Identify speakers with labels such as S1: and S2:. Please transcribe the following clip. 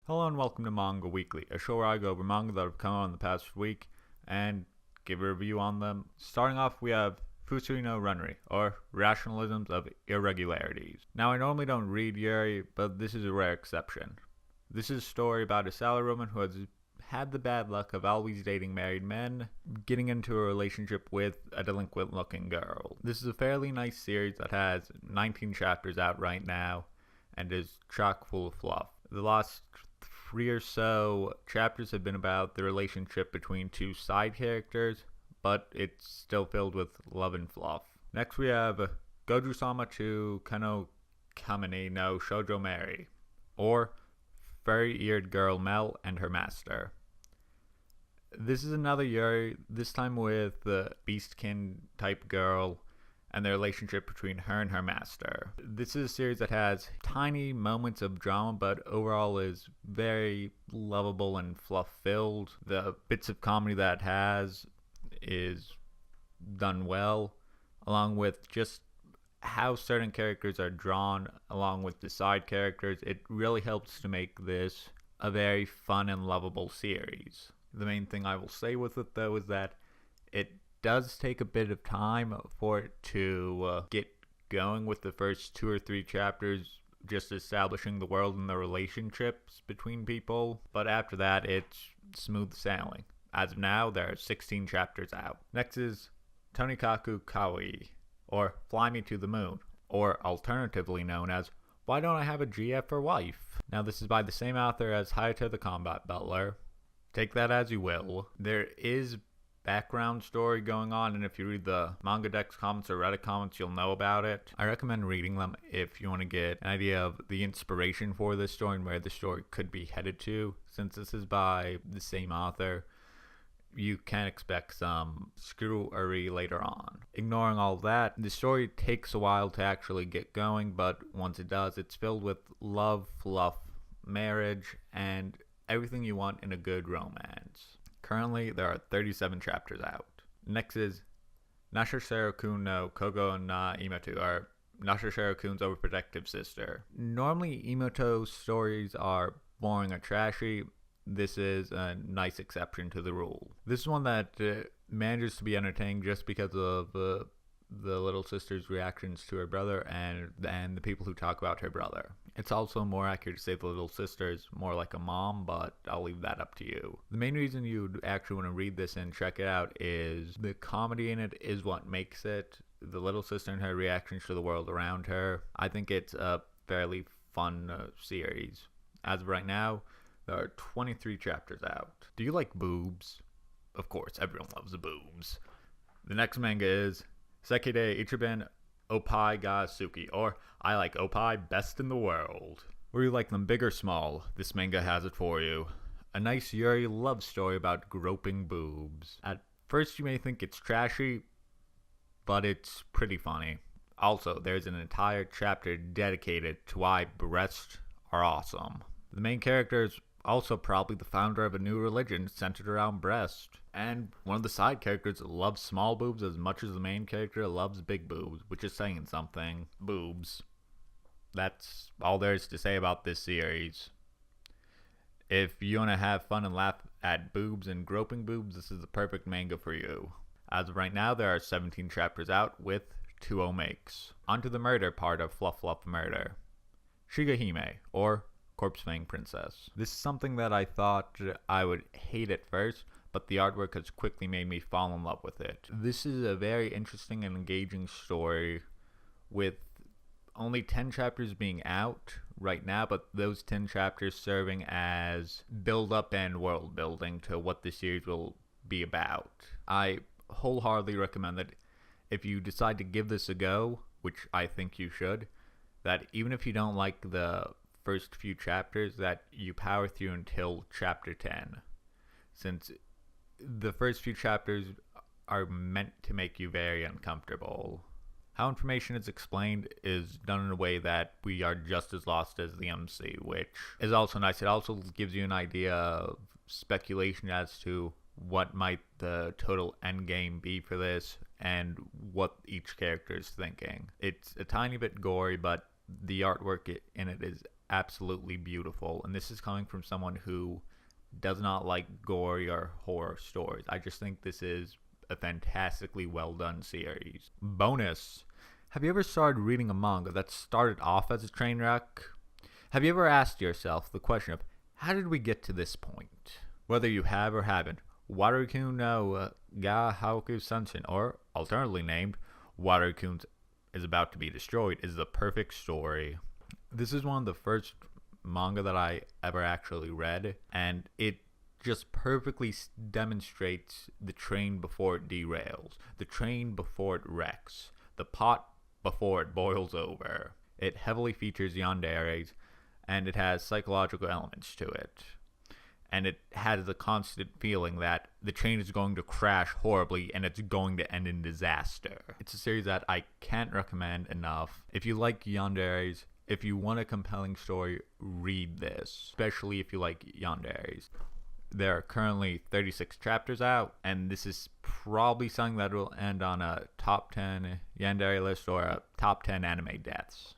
S1: Hello and welcome to Manga Weekly, a show where I go over manga that have come out in the past week and give a review on them. Starting off, we have Fusui no Runri, or Rationalisms of Irregularities. Now, I normally don't read Yuri, but this is a rare exception. This is a story about a salarywoman who has had the bad luck of always dating married men, getting into a relationship with a delinquent looking girl. This is a fairly nice series that has 19 chapters out right now and is chock full of fluff. The last 3 or so chapters have been about the relationship between two side characters, but it's still filled with love and fluff. Next we have Goshujin-sama to Kemonomimi no Shoujo Mary, or Furry-Eared Girl Mel and Her Master. This is another Yuri, this time with the Beastkin type girl and the relationship between her and her master. This is a series that has tiny moments of drama, but overall is very lovable and fluff-filled. The bits of comedy that it has is done well, along with just how certain characters are drawn, along with the side characters. It really helps to make this a very fun and lovable series. The main thing I will say with it, though, is that it does take a bit of time for it to get going with the first 2 or 3 chapters, just establishing the world and the relationships between people. But after that, it's smooth sailing. As of now, there are 16 chapters out. Next is Tonikaku Kawaii, or Fly Me to the Moon, or alternatively known as Why Don't I Have a GF for Wife? Now, this is by the same author as Hayato the Combat Butler. Take that as you will. There is background story going on, and if you read the manga dex comments or Reddit comments, you'll know about it. I recommend reading them if you want to get an idea of the inspiration for this story and where the story could be headed to. Since this is by the same author, you can expect some screwery later on. Ignoring all that, the story takes a while to actually get going, but once it does, it's filled with love, fluff, marriage, and everything you want in a good romance. Currently, there are 37 chapters out. Next is Nashashiro-kun no Kogo na Imoto, or Nashashiro-kun's Overprotective Sister. Normally, Imoto stories are boring or trashy. This is a nice exception to the rule. This is one that manages to be entertaining just because of the little sister's reactions to her brother and the people who talk about her brother. It's also more accurate to say the little sister is more like a mom, but I'll leave that up to you. The main reason you'd actually want to read this and check it out is the comedy in it is what makes it. The little sister and her reactions to the world around her. I think it's a fairly fun series. As of right now, there are 23 chapters out. Do you like boobs? Of course, everyone loves boobs. The next manga is Sekide Ichiban Opai ga Suki, or I Like Opai Best in the World. Were you like them big or small? This manga has it for you. A nice Yuri love story about groping boobs. At first you may think it's trashy, but it's pretty funny. Also, there's an entire chapter dedicated to why breasts are awesome. The main character is also probably the founder of a new religion centered around breast. And one of the side characters loves small boobs as much as the main character loves big boobs, which is saying something. Boobs. That's all there is to say about this series. If you want to have fun and laugh at boobs and groping boobs, this is the perfect manga for you. As of right now, there are 17 chapters out with 2 omakes. Onto the murder part of Fluff Fluff Murder. Shigahime, or Corpse Fang Princess. This is something that I thought I would hate at first, but the artwork has quickly made me fall in love with it. This is a very interesting and engaging story with only 10 chapters being out right now, but those 10 chapters serving as build-up and world building to what the series will be about. I wholeheartedly recommend that if you decide to give this a go, which I think you should, that even if you don't like the first few chapters, that you power through until chapter 10, since the first few chapters are meant to make you very uncomfortable. How information is explained is done in a way that we are just as lost as the MC, which is also nice. It also gives you an idea of speculation as to what might the total end game be for this and what each character is thinking. It's a tiny bit gory, but the artwork in it is absolutely beautiful. And this is coming from someone who does not like gory or horror stories. I just think this is a fantastically well done series. Bonus. Have you ever started reading a manga that started off as a train wreck? Have you ever asked yourself the question of, how did we get to this point? Whether you have or haven't, Wataru no ga Haoku Sunsen, or alternatively named Wataru is about to be destroyed, is the perfect story. This is one of the first manga that I ever actually read, and it just perfectly demonstrates the train before it derails, the train before it wrecks, the pot before it boils over. It heavily features yanderes, and it has psychological elements to it. And it has the constant feeling that the train is going to crash horribly and it's going to end in disaster. It's a series that I can't recommend enough. If you like yanderes, if you want a compelling story, read this, especially if you like yanderes. There are currently 36 chapters out, and this is probably something that will end on a top 10 yandere list or a top 10 anime deaths.